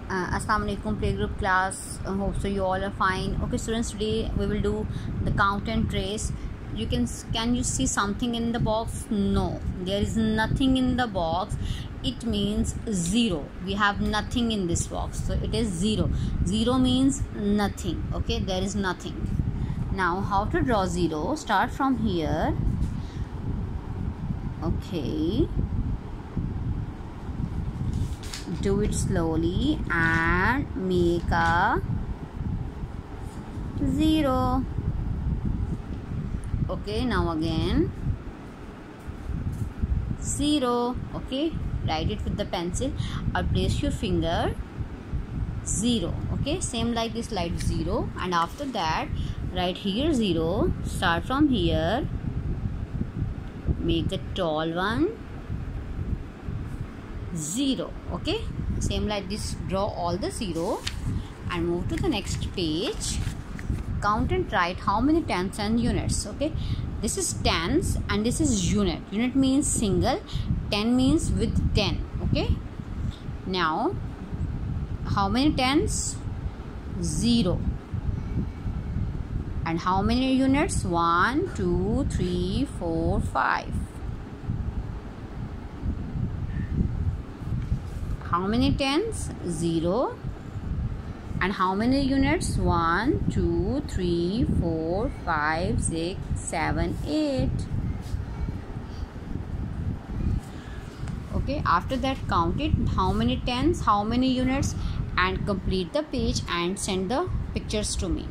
Assalamu alaikum playgroup class. Hope so you all are fine. Okay students, today we will do the count and trace. Can you see something in the box? No, there is nothing in the box. It means 0. We have nothing in this box, so it is 0. 0 means nothing. Okay, there is nothing. Now how to draw 0? Start from here. Okay, do it slowly and make a 0. Okay, now again 0. Okay, write it with the pencil or place your finger 0. Okay, same like this, write 0, and after that write here 0. Start from here, make a tall one 0. Okay, same like this, draw all the 0 and move to the next page. Count and write how many tens and units. Okay, this is tens and this is unit. Unit means single, 10 means with 10. Okay, now how many tens? 0. And how many units? 1 2 3 4 5. How many tens? 0. And how many units? 1 2 3 4 5 6 7 8. Okay, after that count it, how many tens, how many units, and complete the page and send the pictures to me.